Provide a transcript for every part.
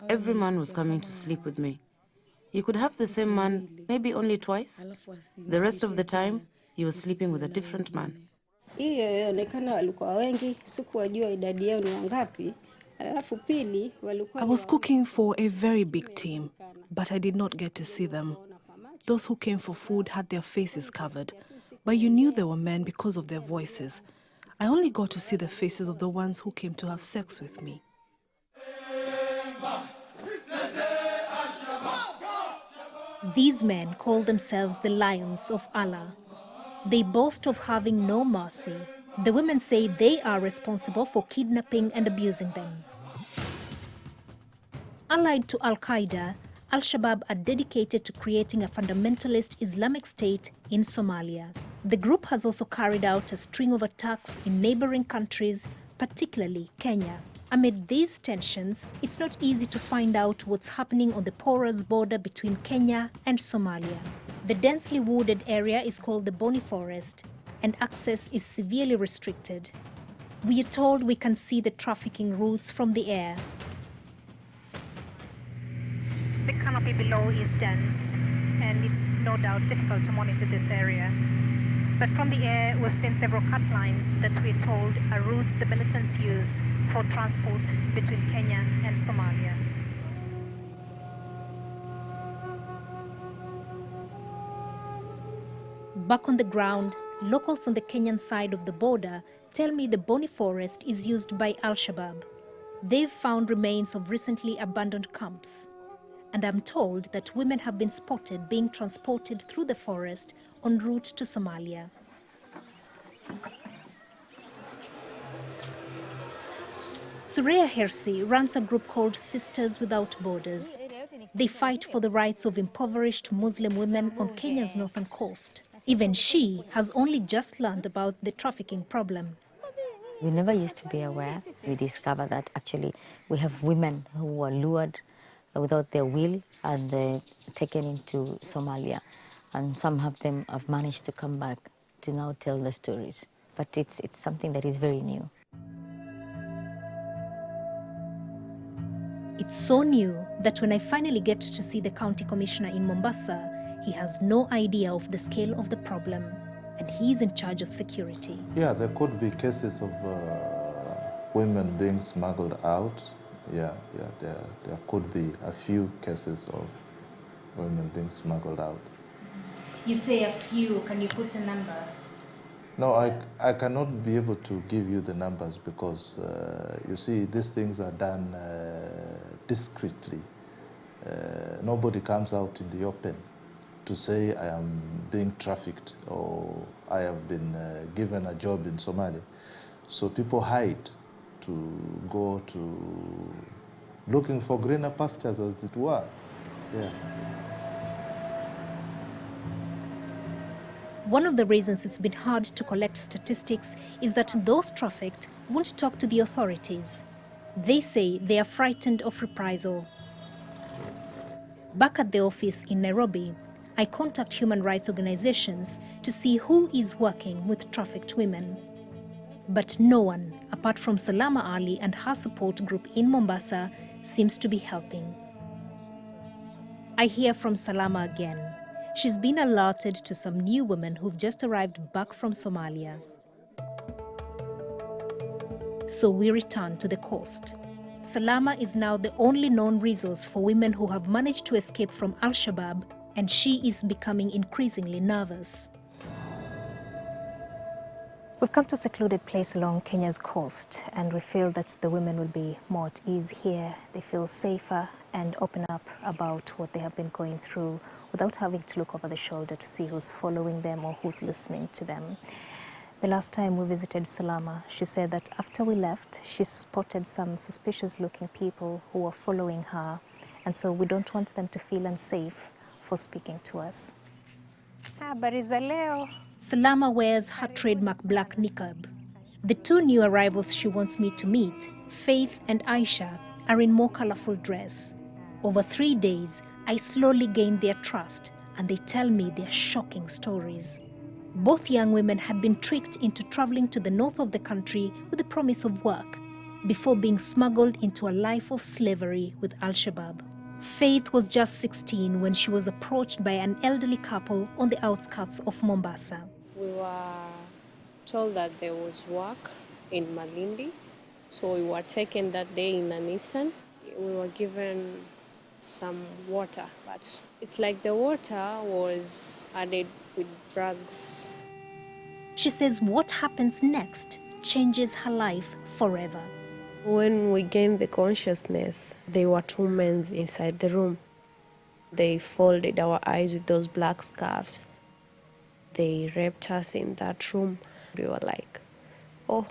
Every man was coming to sleep with me. You could have the same man maybe only twice. The rest of the time, he was sleeping with a different man. I was cooking for a very big team, but I did not get to see them. Those who came for food had their faces covered, but you knew they were men because of their voices. I only got to see the faces of the ones who came to have sex with me. These men call themselves the Lions of Allah. They boast of having no mercy. The women say they are responsible for kidnapping and abusing them. Allied to Al-Qaeda, Al-Shabab are dedicated to creating a fundamentalist Islamic state in Somalia. The group has also carried out a string of attacks in neighboring countries, particularly Kenya. Amid these tensions, it's not easy to find out what's happening on the porous border between Kenya and Somalia. The densely wooded area is called the Boni Forest, and access is severely restricted. We are told we can see the trafficking routes from the air. The canopy below is dense, and it's no doubt difficult to monitor this area. But from the air, we've seen several cut lines that we're told are routes the militants use for transport between Kenya and Somalia. Back on the ground, locals on the Kenyan side of the border tell me the Boni Forest is used by Al-Shabab. They've found remains of recently abandoned camps. And I'm told that women have been spotted being transported through the forest en route to Somalia. Sureya Hersi runs a group called Sisters Without Borders. They fight for the rights of impoverished Muslim women on Kenya's northern coast. Even she has only just learned about the trafficking problem. We never used to be aware. We discovered that actually we have women who were lured without their will and taken into Somalia. And some of them have managed to come back to now tell the stories. But it's something that is very new. It's so new that when I finally get to see the county commissioner in Mombasa, he has no idea of the scale of the problem, and he's in charge of security. Yeah, there could be cases of women being smuggled out. Yeah, there could be a few cases of women being smuggled out. You say a few, can you put a number? No, I cannot be able to give you the numbers because, you see, these things are done discreetly. Nobody comes out in the open to say I am being trafficked or I have been given a job in Somalia. So people hide to go to looking for greener pastures, as it were. Yeah. One of the reasons it's been hard to collect statistics is that those trafficked won't talk to the authorities. They say they are frightened of reprisal. Back at the office in Nairobi, I contact human rights organizations to see who is working with trafficked women. But no one, apart from Salama Ali and her support group in Mombasa, seems to be helping. I hear from Salama again. She's been alerted to some new women who've just arrived back from Somalia. So we return to the coast. Salama is now the only known resource for women who have managed to escape from Al-Shabab, and she is becoming increasingly nervous. We've come to a secluded place along Kenya's coast, and we feel that the women will be more at ease here. They feel safer and open up about what they have been going through without having to look over the shoulder to see who's following them or who's listening to them. The last time we visited Salama, she said that after we left, she spotted some suspicious-looking people who were following her, and so we don't want them to feel unsafe for speaking to us. Habari za leo. Salama wears her trademark black niqab. The two new arrivals she wants me to meet, Faith and Aisha, are in more colorful dress. Over 3 days, I slowly gain their trust, and they tell me their shocking stories. Both young women had been tricked into traveling to the north of the country with the promise of work. before being smuggled into a life of slavery with Al-Shabab. Faith was just 16 when she was approached by an elderly couple on the outskirts of Mombasa. We were told that there was work in Malindi, so we were taken that day in a Nissan. We were given some water, but it's like the water was added with drugs. She says what happens next changes her life forever. When we gained the consciousness, there were two men inside the room. They folded our eyes with those black scarves. They raped us in that room. We were like, oh,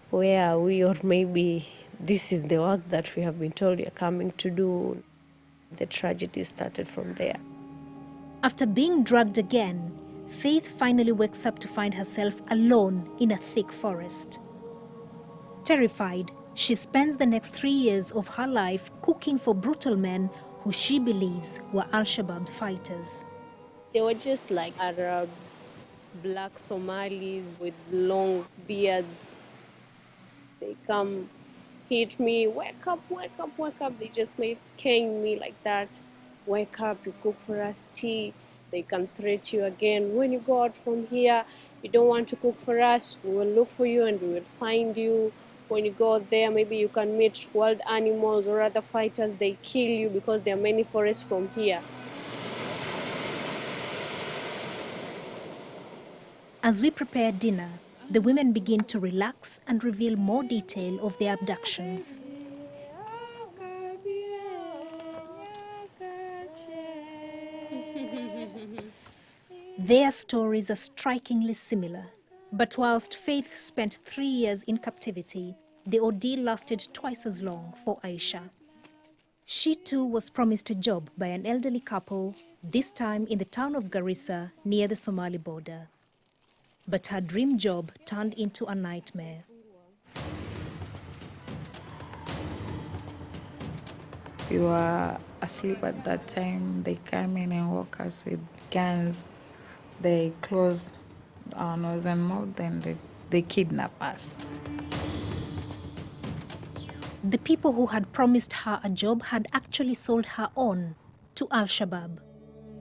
where are we? Or maybe this is the work that we have been told you're coming to do. The tragedy started from there. After being drugged again, Faith finally wakes up to find herself alone in a thick forest. Terrified, she spends the next 3 years of her life cooking for brutal men who she believes were Al-Shabab fighters. They were just like Arabs, black Somalis with long beards. They come hit me, wake up, wake up, wake up. They just made cane me like that. Wake up, you cook for us tea. They can threat you again. When you go out from here, you don't want to cook for us, we will look for you and we will find you. When you go there, maybe you can meet wild animals or other fighters. They kill you because there are many forests from here. As we prepare dinner, the women begin to relax and reveal more detail of their abductions. Their stories are strikingly similar. But whilst Faith spent 3 years in captivity, the ordeal lasted twice as long for Aisha. She too was promised a job by an elderly couple, this time in the town of Garissa near the Somali border. But her dream job turned into a nightmare. We were asleep at that time. They came in and woke us with guns. They closed our nose and mouth, and they kidnapped us. The people who had promised her a job had actually sold her on to Al-Shabab.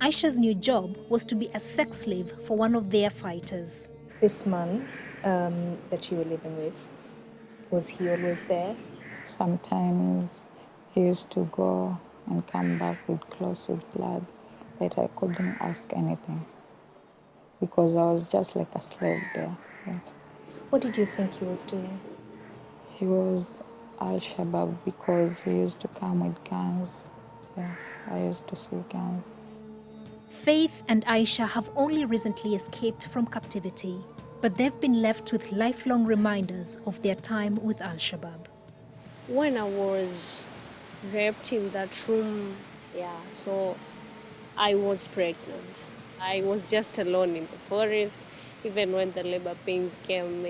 Aisha's new job was to be a sex slave for one of their fighters. This man that you were living with, was he always there? Sometimes he used to go and come back with clothes with blood, but I couldn't ask anything because I was just like a slave there. Yeah. What did you think he was doing? He was Al-Shabab because he used to come with guns. Yeah, I used to see guns. Faith and Aisha have only recently escaped from captivity, but they've been left with lifelong reminders of their time with Al-Shabab. When I was raped in that room, so I was pregnant. I was just alone in the forest. Even when the labor pains came,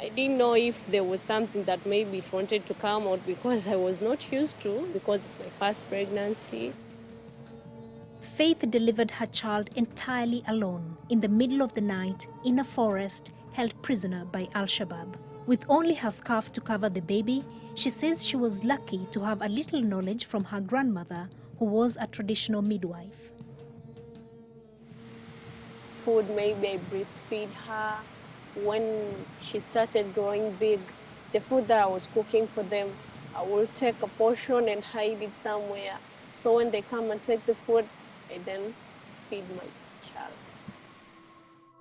I didn't know if there was something that maybe it wanted to come out because I was not used to, because of my first pregnancy. Faith delivered her child entirely alone in the middle of the night in a forest held prisoner by Al-Shabab. With only her scarf to cover the baby, she says she was lucky to have a little knowledge from her grandmother, who was a traditional midwife. Food, maybe I breastfeed her. When she started growing big, the food that I was cooking for them, I will take a portion and hide it somewhere. So when they come and take the food, I then feed my child.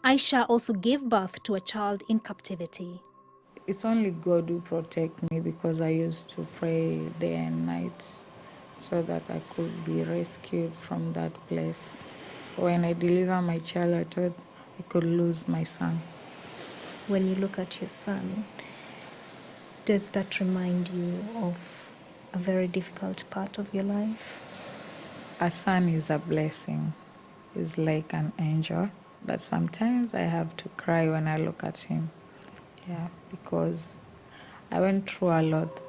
Aisha also gave birth to a child in captivity. It's only God who protect me because I used to pray day and night so that I could be rescued from that place. When I deliver my child, I thought I could lose my son. When you look at your son, does that remind you of a very difficult part of your life? A son is a blessing. He's like an angel. But sometimes I have to cry when I look at him. Yeah, because I went through a lot.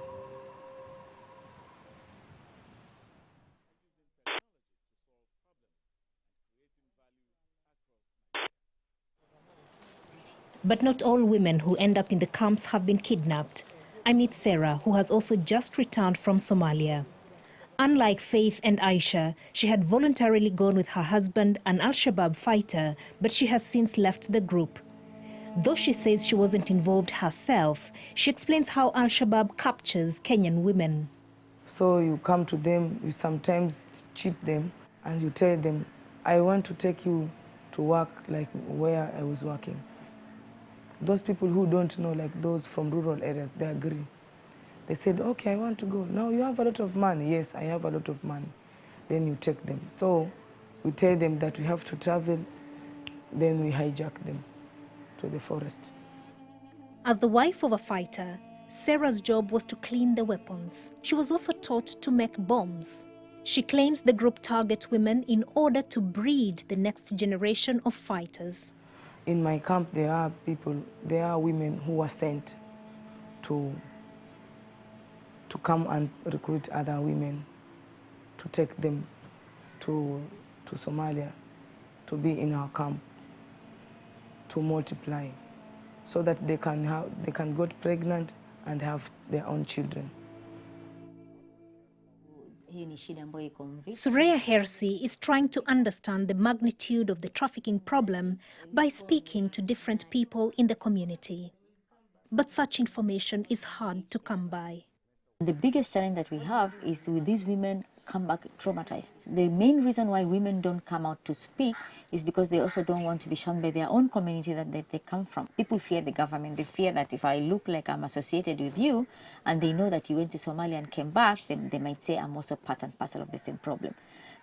But not all women who end up in the camps have been kidnapped. I meet Sarah, who has also just returned from Somalia. Unlike Faith and Aisha, she had voluntarily gone with her husband, an Al-Shabab fighter, but she has since left the group. Though she says she wasn't involved herself, she explains how Al-Shabab captures Kenyan women. So you come to them, you sometimes cheat them, and you tell them, I want to take you to work like where I was working. Those people who don't know, like those from rural areas, they agree. They said, okay, I want to go. Now you have a lot of money. Yes, I have a lot of money. Then you take them. So we tell them that we have to travel, then we hijack them to the forest. As the wife of a fighter, Sarah's job was to clean the weapons. She was also taught to make bombs. She claims the group target women in order to breed the next generation of fighters. In my camp, there are women who were sent to come and recruit other women, to take them to Somalia, to be in our camp, to multiply, so that they can get pregnant and have their own children. Sureya Hersi is trying to understand the magnitude of the trafficking problem by speaking to different people in the community. But such information is hard to come by. The biggest challenge that we have is with these women come back traumatized. The main reason why women don't come out to speak is because they also don't want to be shunned by their own community that they come from. People fear the government. They fear that if I look like I'm associated with you and they know that you went to Somalia and came back, then they might say I'm also part and parcel of the same problem.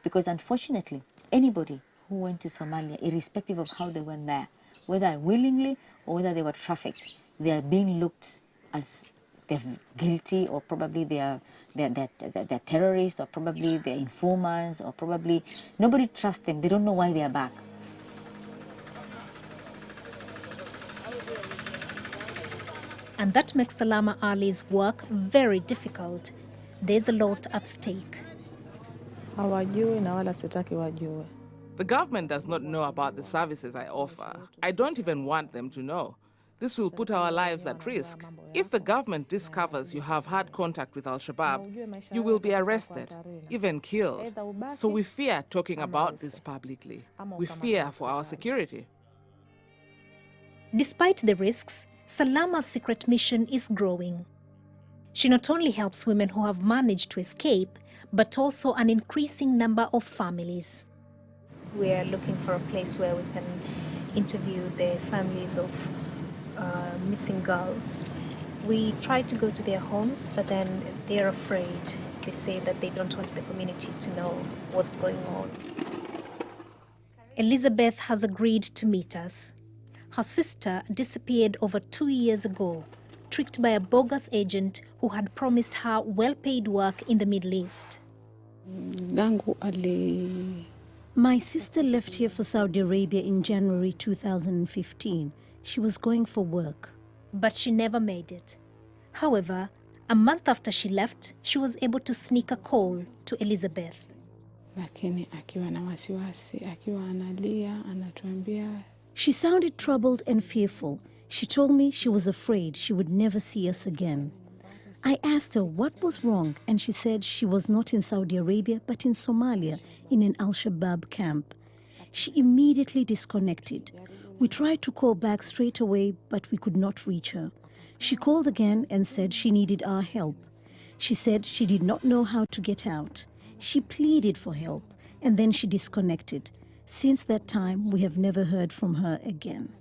Because unfortunately, anybody who went to Somalia, irrespective of how they went there, whether willingly or whether they were trafficked, they are being looked as they're guilty, or probably they're terrorists, or probably they're informants, or probably nobody trusts them. They don't know why they are back. And that makes Salama Ali's work very difficult. There's a lot at stake. The government does not know about the services I offer. I don't even want them to know. This will put our lives at risk. If the government discovers you have had contact with Al-Shabaab, you will be arrested, even killed. So we fear talking about this publicly. We fear for our security. Despite the risks, Salama's secret mission is growing. She not only helps women who have managed to escape, but also an increasing number of families. We are looking for a place where we can interview the families of missing girls. We try to go to their homes, but then they're afraid. They say that they don't want the community to know what's going on. Elizabeth has agreed to meet us. Her sister disappeared over 2 years ago, tricked by a bogus agent who had promised her well-paid work in the Middle East. My sister left here for Saudi Arabia in January 2015. She was going for work. But she never made it. However, a month after she left, she was able to sneak a call to Elizabeth. She sounded troubled and fearful. She told me she was afraid she would never see us again. I asked her what was wrong, and she said she was not in Saudi Arabia but in Somalia in an Al-Shabab camp. She immediately disconnected. We tried to call back straight away, but we could not reach her. She called again and said she needed our help. She said she did not know how to get out. She pleaded for help, and then she disconnected. Since that time, we have never heard from her again.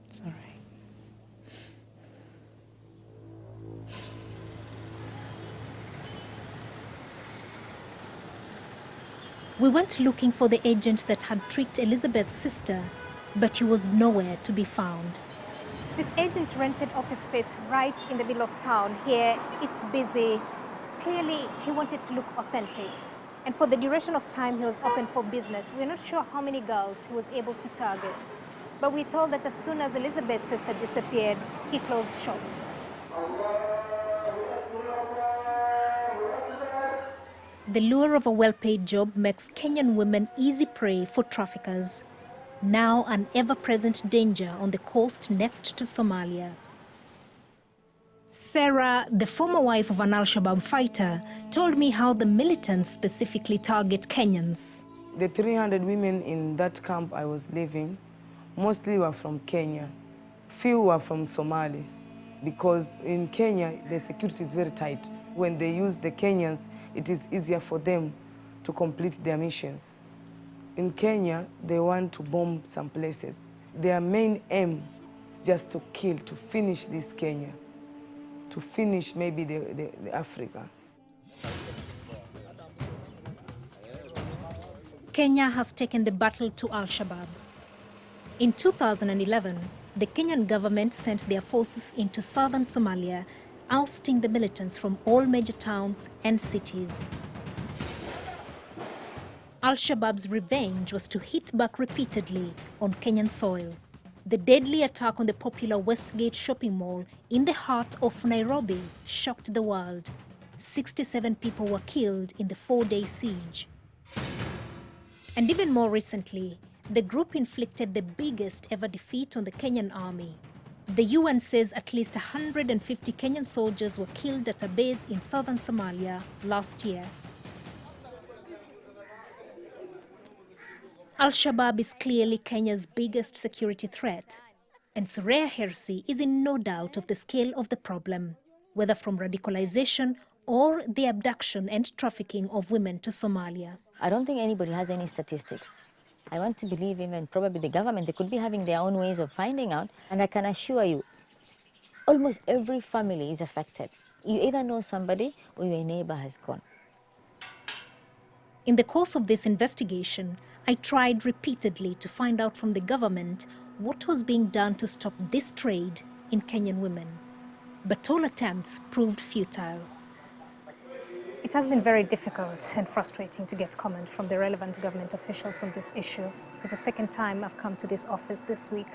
Sorry. We went looking for the agent that had tricked Elizabeth's sister, but he was nowhere to be found. This agent rented office space right in the middle of town. Here, it's busy. Clearly, he wanted to look authentic. And for the duration of time he was open for business, we're not sure how many girls he was able to target. But we're told that as soon as Elizabeth's sister disappeared, he closed shop. The lure of a well-paid job makes Kenyan women easy prey for traffickers. now an ever-present danger on the coast next to Somalia. Sarah, the former wife of an Al-Shabab fighter, told me how the militants specifically target Kenyans. The 300 women in that camp I was living, mostly were from Kenya. Few were from Somali, because in Kenya, the security is very tight. When they use the Kenyans, it is easier for them to complete their missions. In Kenya, they want to bomb some places. Their main aim is just to kill, to finish this Kenya, to finish maybe the Africa. Kenya has taken the battle to Al-Shabab. In 2011, the Kenyan government sent their forces into southern Somalia, ousting the militants from all major towns and cities. Al-Shabab's revenge was to hit back repeatedly on Kenyan soil. The deadly attack on the popular Westgate shopping mall in the heart of Nairobi shocked the world. 67 people were killed in the 4-day siege. And even more recently, the group inflicted the biggest ever defeat on the Kenyan army. The UN says at least 150 Kenyan soldiers were killed at a base in southern Somalia last year. Al-Shabab is clearly Kenya's biggest security threat, and Sureya Hersi is in no doubt of the scale of the problem, whether from radicalization or the abduction and trafficking of women to Somalia. I don't think anybody has any statistics. I want to believe even probably the government, they could be having their own ways of finding out. And I can assure you, almost every family is affected. You either know somebody or your neighbor has gone. In the course of this investigation, I tried repeatedly to find out from the government what was being done to stop this trade in Kenyan women. But all attempts proved futile. It has been very difficult and frustrating to get comment from the relevant government officials on this issue. It's the second time I've come to this office this week,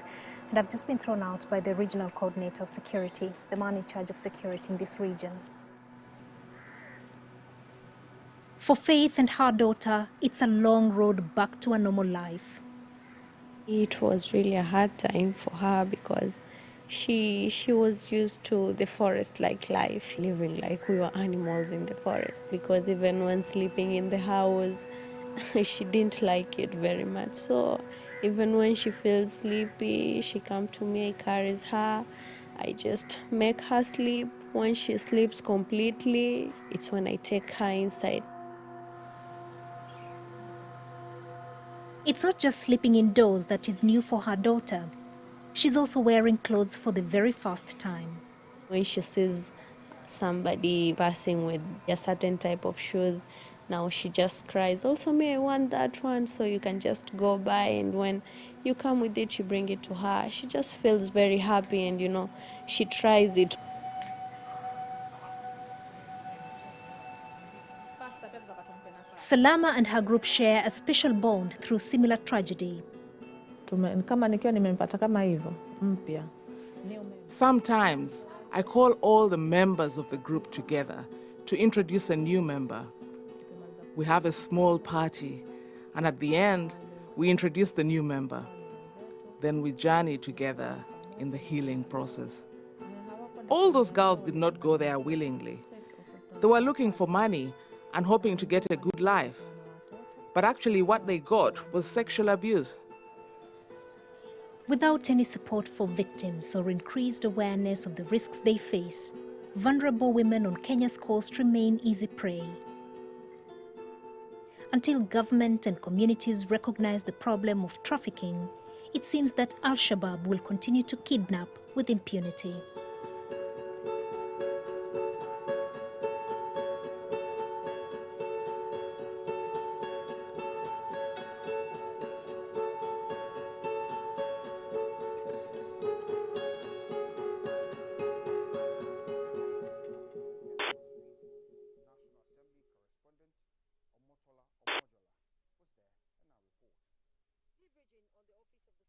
and I've just been thrown out by the regional coordinator of security, the man in charge of security in this region. For Faith and her daughter, it's a long road back to a normal life. It was really a hard time for her because she was used to the forest-like life, living like we were animals in the forest. Because even when sleeping in the house, she didn't like it very much. So even when she feels sleepy, she comes to me, I carries her. I just make her sleep. When she sleeps completely, it's when I take her inside. It's not just sleeping indoors that is new for her daughter. She's also wearing clothes for the very first time. When she sees somebody passing with a certain type of shoes, now she just cries, also me, I want that one. So you can just go by, and when you come with it, you bring it to her. She just feels very happy, and she tries it. Salama and her group share a special bond through similar tragedy. Sometimes I call all the members of the group together to introduce a new member. We have a small party, and at the end, we introduce the new member. Then we journey together in the healing process. All those girls did not go there willingly. They were looking for money and hoping to get a good life. But actually what they got was sexual abuse. Without any support for victims or increased awareness of the risks they face, vulnerable women on Kenya's coast remain easy prey. Until government and communities recognize the problem of trafficking, it seems that Al-Shabab will continue to kidnap with impunity.